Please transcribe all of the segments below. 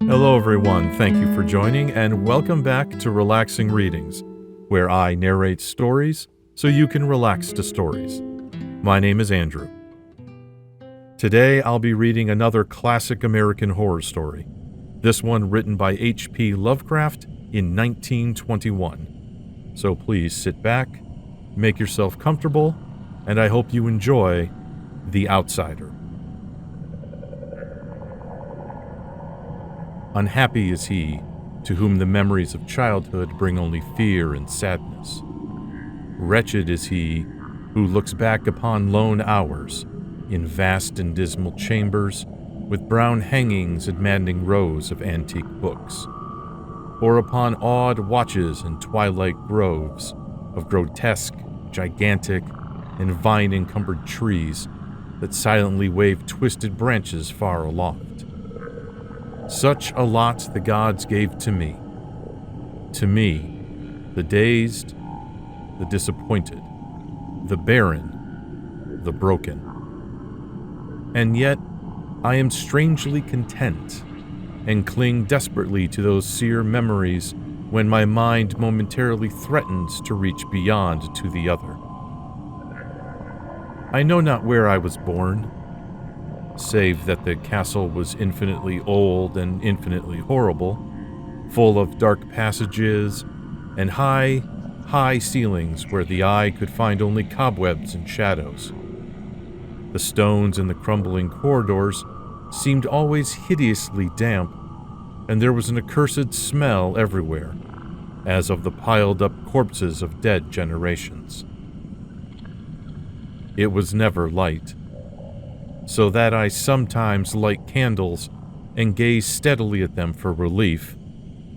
Hello everyone, thank you for joining and welcome back to Relaxing Readings, where I narrate stories so you can relax to stories. My name is Andrew. Today I'll be reading another classic American horror story, this one written by H.P. Lovecraft in 1921. So please sit back, make yourself comfortable, and I hope you enjoy The Outsider. Unhappy is he to whom the memories of childhood bring only fear and sadness. Wretched is he who looks back upon lone hours in vast and dismal chambers with brown hangings and maddening rows of antique books, or upon odd watches in twilight groves of grotesque, gigantic, and vine-encumbered trees that silently wave twisted branches far aloft. Such a lot the gods gave to me, the dazed, the disappointed, the barren, the broken. And yet, I am strangely content, and cling desperately to those sere memories when my mind momentarily threatens to reach beyond to the other. I know not where I was born, save that the castle was infinitely old and infinitely horrible, full of dark passages and high ceilings where the eye could find only cobwebs and shadows. The stones in the crumbling corridors seemed always hideously damp, and there was an accursed smell everywhere, as of the piled-up corpses of dead generations. It was never light, so that I sometimes light candles and gaze steadily at them for relief,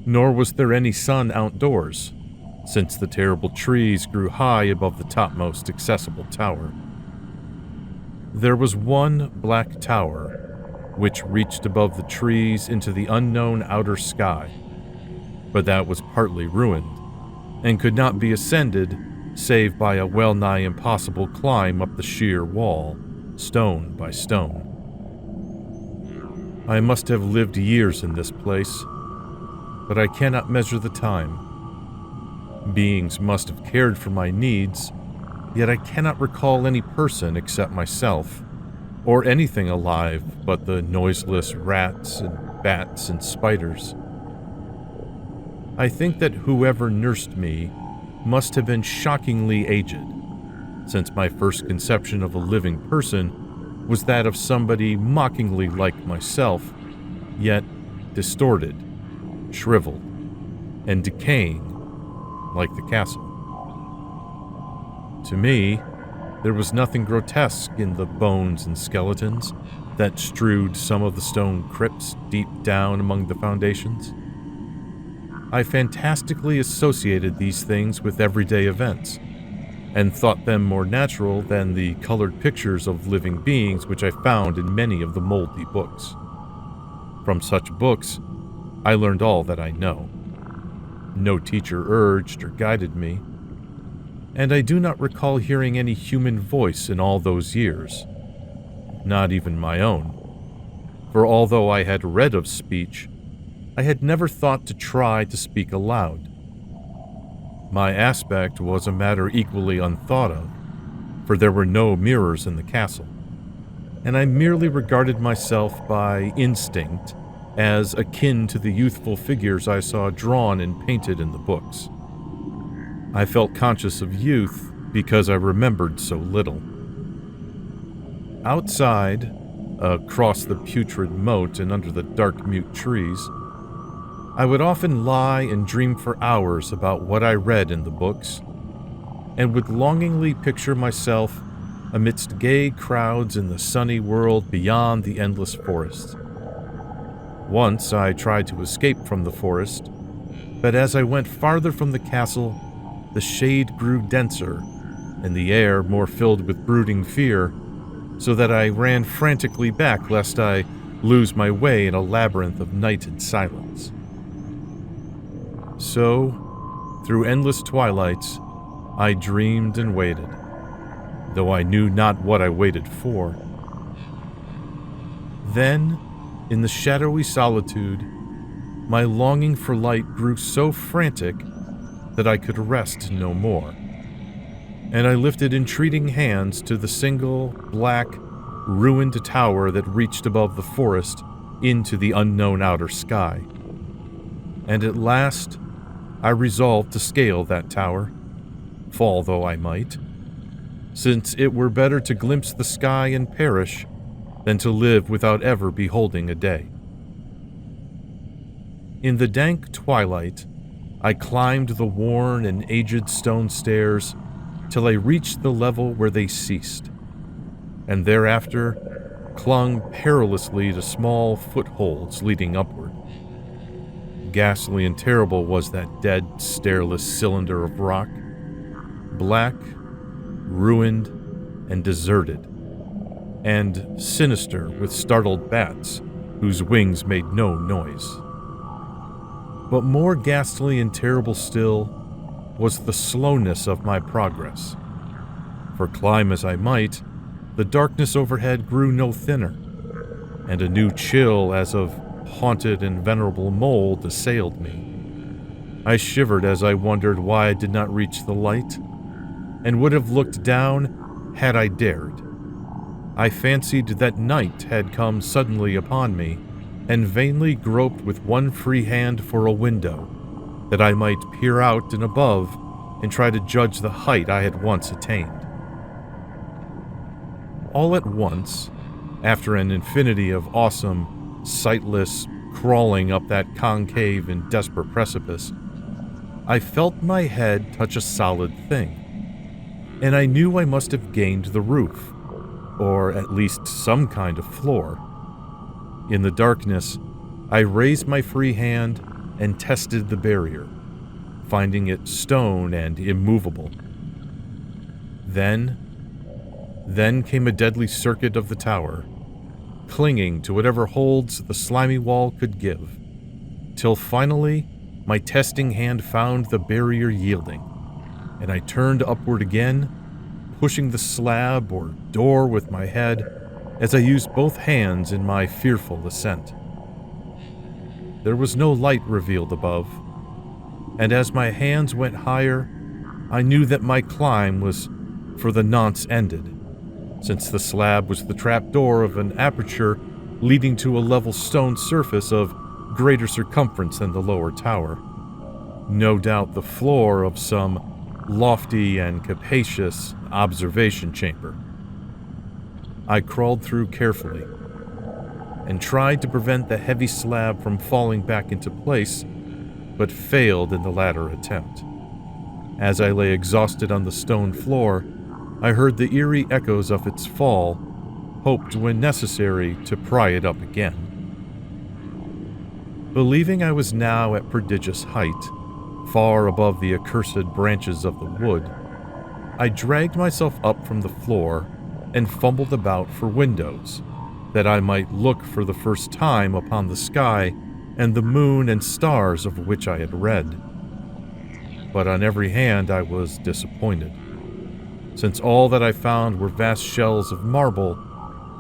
nor was there any sun outdoors, since the terrible trees grew high above the topmost accessible tower. There was one black tower, which reached above the trees into the unknown outer sky, but that was partly ruined, and could not be ascended save by a well-nigh impossible climb up the sheer wall, stone by stone. I must have lived years in this place, but I cannot measure the time. Beings must have cared for my needs, yet I cannot recall any person except myself, or anything alive but the noiseless rats and bats and spiders. I think that whoever nursed me must have been shockingly aged, since my first conception of a living person was that of somebody mockingly like myself, yet distorted, shriveled, and decaying like the castle. To me, there was nothing grotesque in the bones and skeletons that strewed some of the stone crypts deep down among the foundations. I fantastically associated these things with everyday events, and thought them more natural than the colored pictures of living beings which I found in many of the moldy books. From such books, I learned all that I know. No teacher urged or guided me, and I do not recall hearing any human voice in all those years, not even my own, for although I had read of speech, I had never thought to try to speak aloud. My aspect was a matter equally unthought of, for there were no mirrors in the castle, and I merely regarded myself by instinct as akin to the youthful figures I saw drawn and painted in the books. I felt conscious of youth because I remembered so little. Outside, across the putrid moat and under the dark mute trees, I would often lie and dream for hours about what I read in the books, and would longingly picture myself amidst gay crowds in the sunny world beyond the endless forest. Once I tried to escape from the forest, but as I went farther from the castle, the shade grew denser, and the air more filled with brooding fear, so that I ran frantically back lest I lose my way in a labyrinth of night and silence. So, through endless twilights, I dreamed and waited, though I knew not what I waited for. Then, in the shadowy solitude, my longing for light grew so frantic that I could rest no more, and I lifted entreating hands to the single, black, ruined tower that reached above the forest into the unknown outer sky. And at last, I resolved to scale that tower, fall though I might, since it were better to glimpse the sky and perish than to live without ever beholding a day. In the dank twilight, I climbed the worn and aged stone stairs till I reached the level where they ceased, and thereafter clung perilously to small footholds leading upward. Ghastly and terrible was that dead, stairless cylinder of rock, black, ruined, and deserted, and sinister with startled bats whose wings made no noise. But more ghastly and terrible still was the slowness of my progress, for climb as I might, the darkness overhead grew no thinner, and a new chill as of haunted and venerable mold assailed me. I shivered as I wondered why I did not reach the light, and would have looked down had I dared. I fancied that night had come suddenly upon me, and vainly groped with one free hand for a window, that I might peer out and above and try to judge the height I had once attained. All at once, after an infinity of awesome, sightless crawling up that concave and desperate precipice, I felt my head touch a solid thing, and I knew I must have gained the roof, or at least some kind of floor. In the darkness, I raised my free hand and tested the barrier, finding it stone and immovable. Then came a deadly circuit of the tower, clinging to whatever holds the slimy wall could give, till finally my testing hand found the barrier yielding, and I turned upward again, pushing the slab or door with my head as I used both hands in my fearful ascent. There was no light revealed above, and as my hands went higher, I knew that my climb was for the nonce ended, since the slab was the trapdoor of an aperture leading to a level stone surface of greater circumference than the lower tower. No doubt the floor of some lofty and capacious observation chamber. I crawled through carefully and tried to prevent the heavy slab from falling back into place, but failed in the latter attempt. As I lay exhausted on the stone floor, I heard the eerie echoes of its fall, hoped when necessary to pry it up again. Believing I was now at prodigious height, far above the accursed branches of the wood, I dragged myself up from the floor and fumbled about for windows, that I might look for the first time upon the sky and the moon and stars of which I had read. But on every hand I was disappointed, since all that I found were vast shells of marble,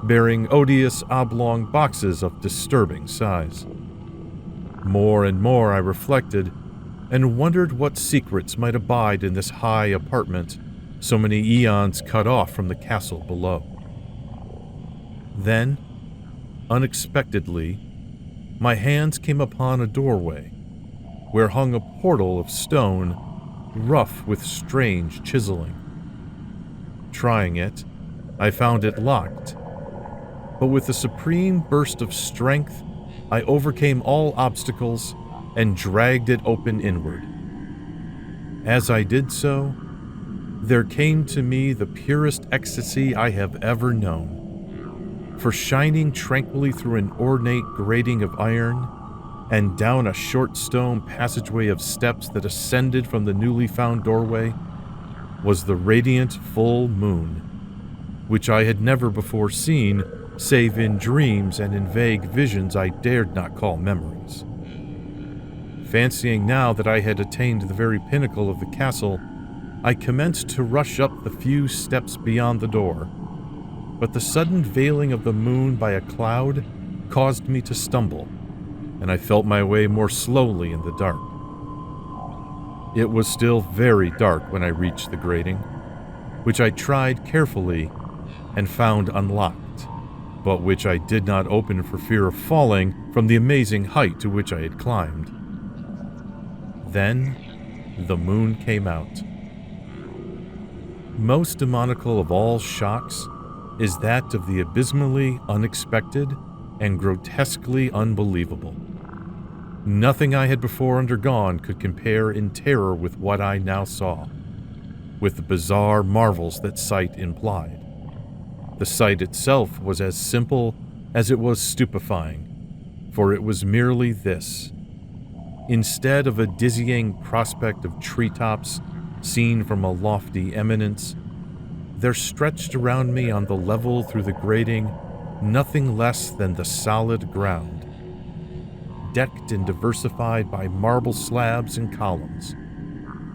bearing odious oblong boxes of disturbing size. More and more I reflected, and wondered what secrets might abide in this high apartment so many eons cut off from the castle below. Then, unexpectedly, my hands came upon a doorway, where hung a portal of stone, rough with strange chiseling. Trying it, I found it locked, but with a supreme burst of strength, I overcame all obstacles and dragged it open inward. As I did so, there came to me the purest ecstasy I have ever known, for shining tranquilly through an ornate grating of iron and down a short stone passageway of steps that ascended from the newly found doorway was the radiant full moon, which I had never before seen save in dreams and in vague visions I dared not call memories. Fancying now that I had attained the very pinnacle of the castle, I commenced to rush up the few steps beyond the door, but the sudden veiling of the moon by a cloud caused me to stumble, and I felt my way more slowly in the dark. It was still very dark when I reached the grating, which I tried carefully and found unlocked, but which I did not open for fear of falling from the amazing height to which I had climbed. Then, the moon came out. Most demoniacal of all shocks is that of the abysmally unexpected and grotesquely unbelievable. Nothing I had before undergone could compare in terror with what I now saw, with the bizarre marvels that sight implied. The sight itself was as simple as it was stupefying, for it was merely this. Instead of a dizzying prospect of treetops seen from a lofty eminence, there stretched around me on the level through the grating nothing less than the solid ground, decked and diversified by marble slabs and columns,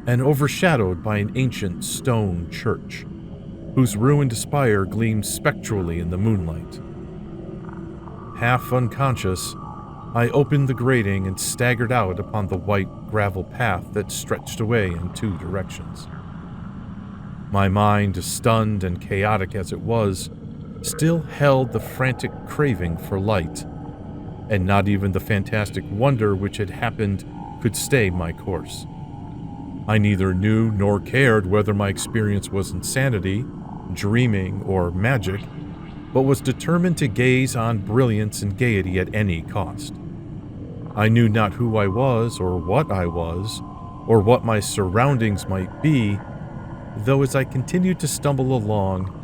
and overshadowed by an ancient stone church, whose ruined spire gleamed spectrally in the moonlight. Half unconscious, I opened the grating and staggered out upon the white gravel path that stretched away in two directions. My mind, stunned and chaotic as it was, still held the frantic craving for light, and not even the fantastic wonder which had happened could stay my course. I neither knew nor cared whether my experience was insanity, dreaming, or magic, but was determined to gaze on brilliance and gaiety at any cost. I knew not who I was, or what my surroundings might be, though as I continued to stumble along,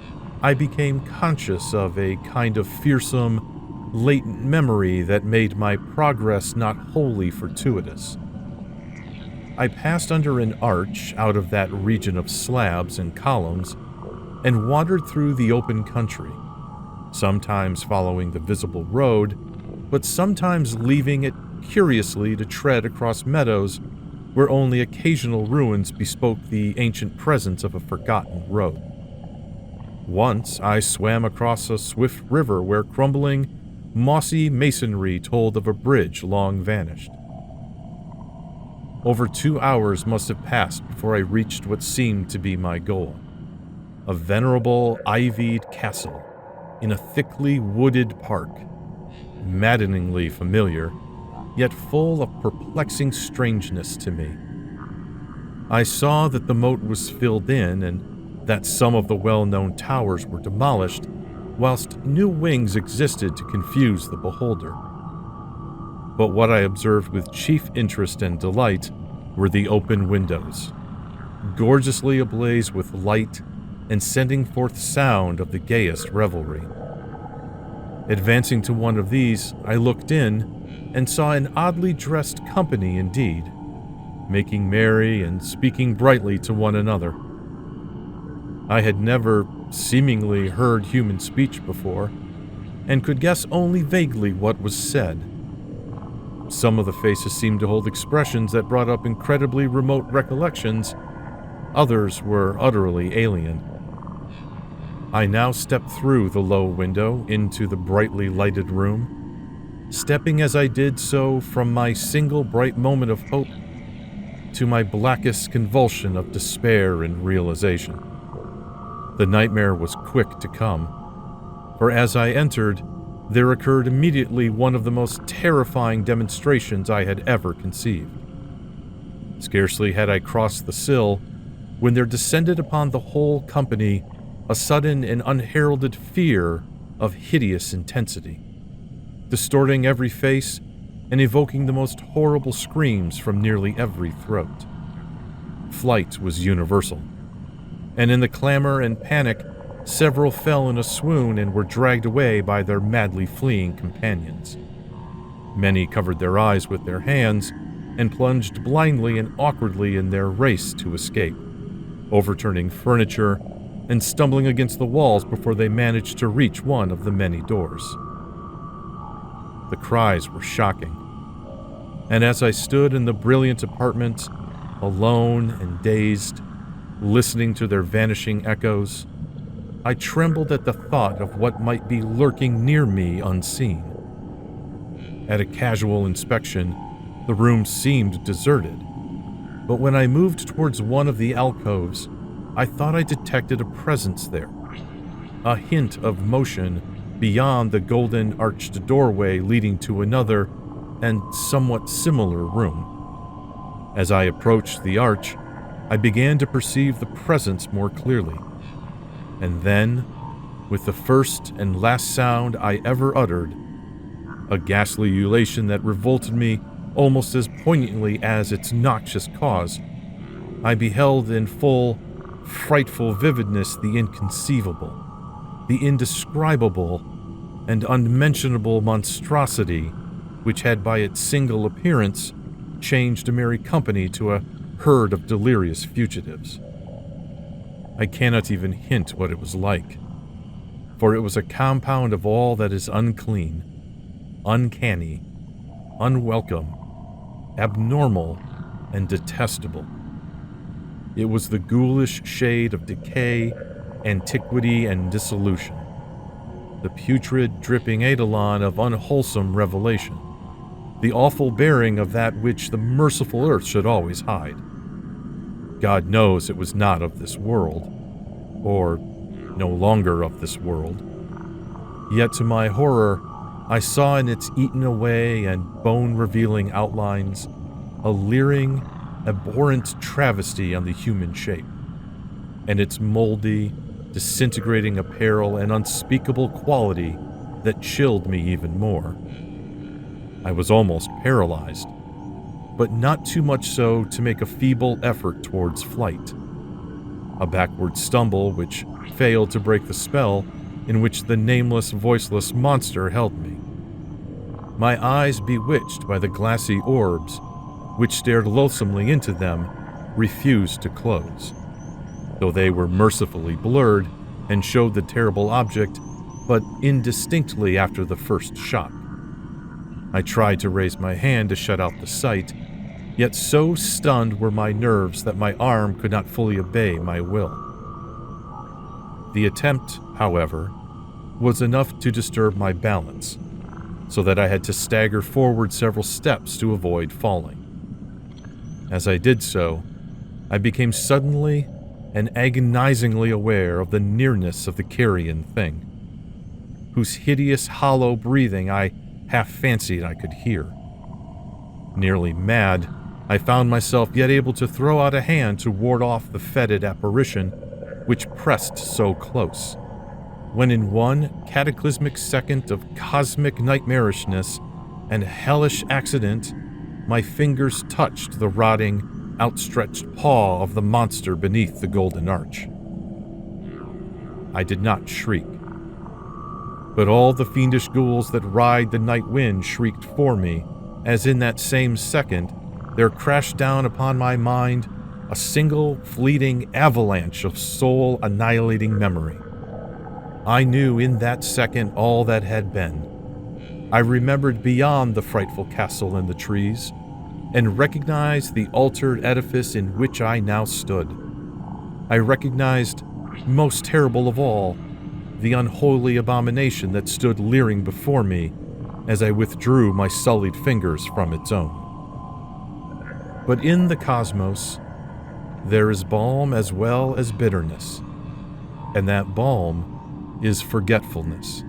I became conscious of a kind of fearsome, latent memory that made my progress not wholly fortuitous. I passed under an arch out of that region of slabs and columns and wandered through the open country, sometimes following the visible road, but sometimes leaving it curiously to tread across meadows where only occasional ruins bespoke the ancient presence of a forgotten road. Once I swam across a swift river where crumbling, mossy masonry told of a bridge long vanished. Over 2 hours must have passed before I reached what seemed to be my goal, a venerable ivied castle in a thickly wooded park, maddeningly familiar, yet full of perplexing strangeness to me. I saw that the moat was filled in and that some of the well-known towers were demolished, whilst new wings existed to confuse the beholder. But what I observed with chief interest and delight were the open windows, gorgeously ablaze with light and sending forth sound of the gayest revelry. Advancing to one of these, I looked in and saw an oddly dressed company indeed, making merry and speaking brightly to one another. I had never seemingly heard human speech before, and could guess only vaguely what was said. Some of the faces seemed to hold expressions that brought up incredibly remote recollections. Others were utterly alien. I now stepped through the low window into the brightly lighted room, stepping as I did so from my single bright moment of hope to my blackest convulsion of despair and realization. The nightmare was quick to come, for as I entered, there occurred immediately one of the most terrifying demonstrations I had ever conceived. Scarcely had I crossed the sill when there descended upon the whole company a sudden and unheralded fear of hideous intensity, distorting every face and evoking the most horrible screams from nearly every throat. Flight was universal, and in the clamor and panic, several fell in a swoon and were dragged away by their madly fleeing companions. Many covered their eyes with their hands and plunged blindly and awkwardly in their race to escape, overturning furniture and stumbling against the walls before they managed to reach one of the many doors. The cries were shocking, and as I stood in the brilliant apartment, alone and dazed, listening to their vanishing echoes, I trembled at the thought of what might be lurking near me unseen. At a casual inspection, the room seemed deserted, but when I moved towards one of the alcoves, I thought I detected a presence there, a hint of motion beyond the golden arched doorway leading to another and somewhat similar room. As I approached the arch, I began to perceive the presence more clearly. And then, with the first and last sound I ever uttered, a ghastly ululation that revolted me almost as poignantly as its noxious cause, I beheld in full, frightful vividness the inconceivable, the indescribable, and unmentionable monstrosity which had by its single appearance changed a merry company to a herd of delirious fugitives. I cannot even hint what it was like, for it was a compound of all that is unclean, uncanny, unwelcome, abnormal, and detestable. It was the ghoulish shade of decay, antiquity, and dissolution, the putrid, dripping eidolon of unwholesome revelation, the awful bearing of that which the merciful earth should always hide. God knows it was not of this world, or no longer of this world. Yet to my horror, I saw in its eaten away and bone-revealing outlines a leering, abhorrent travesty on the human shape, and its moldy, disintegrating apparel and unspeakable quality that chilled me even more. I was almost paralyzed, but not too much so to make a feeble effort towards flight. A backward stumble which failed to break the spell in which the nameless, voiceless monster held me. My eyes, bewitched by the glassy orbs, which stared loathsomely into them, refused to close, though they were mercifully blurred and showed the terrible object but indistinctly after the first shock. I tried to raise my hand to shut out the sight, yet so stunned were my nerves that my arm could not fully obey my will. The attempt, however, was enough to disturb my balance, so that I had to stagger forward several steps to avoid falling. As I did so, I became suddenly and agonizingly aware of the nearness of the carrion thing, whose hideous hollow breathing I half fancied I could hear. Nearly mad, I found myself yet able to throw out a hand to ward off the fetid apparition which pressed so close, when in one cataclysmic second of cosmic nightmarishness and hellish accident, my fingers touched the rotting, outstretched paw of the monster beneath the golden arch. I did not shriek, but all the fiendish ghouls that ride the night wind shrieked for me, as in that same second there crashed down upon my mind a single fleeting avalanche of soul-annihilating memory. I knew in that second all that had been. I remembered beyond the frightful castle in the trees, and recognized the altered edifice in which I now stood. I recognized, most terrible of all, the unholy abomination that stood leering before me as I withdrew my sullied fingers from its own. But in the cosmos, there is balm as well as bitterness, and that balm is forgetfulness.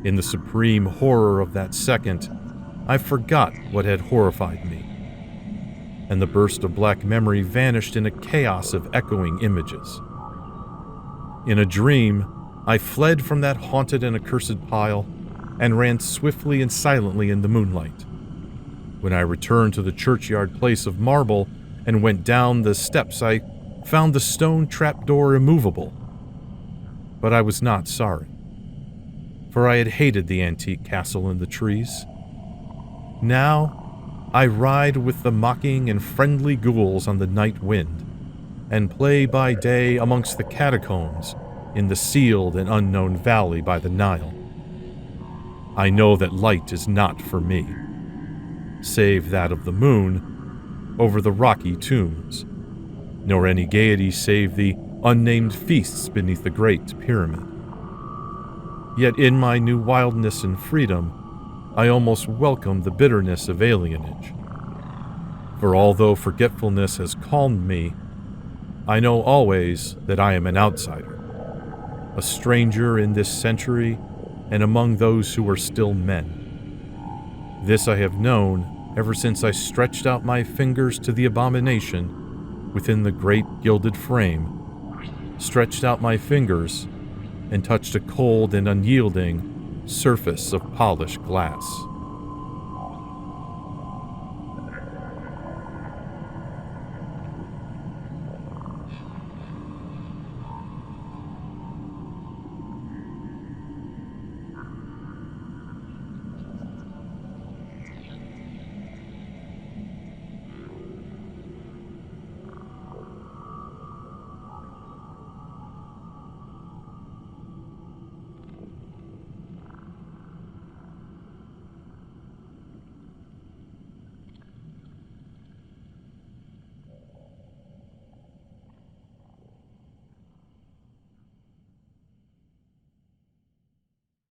In the supreme horror of that second, I forgot what had horrified me, and the burst of black memory vanished in a chaos of echoing images. In a dream, I fled from that haunted and accursed pile and ran swiftly and silently in the moonlight. When I returned to the churchyard place of marble and went down the steps, I found the stone trapdoor immovable. But I was not sorry, for I had hated the antique castle in the trees. Now, I ride with the mocking and friendly ghouls on the night wind, and play by day amongst the catacombs in the sealed and unknown valley by the Nile. I know that light is not for me, save that of the moon over the rocky tombs, nor any gaiety save the unnamed feasts beneath the great pyramid. Yet in my new wildness and freedom, I almost welcome the bitterness of alienage. For although forgetfulness has calmed me, I know always that I am an outsider, a stranger in this century and among those who are still men. This I have known ever since I stretched out my fingers to the abomination within the great gilded frame, stretched out my fingers and touched a cold and unyielding surface of polished glass.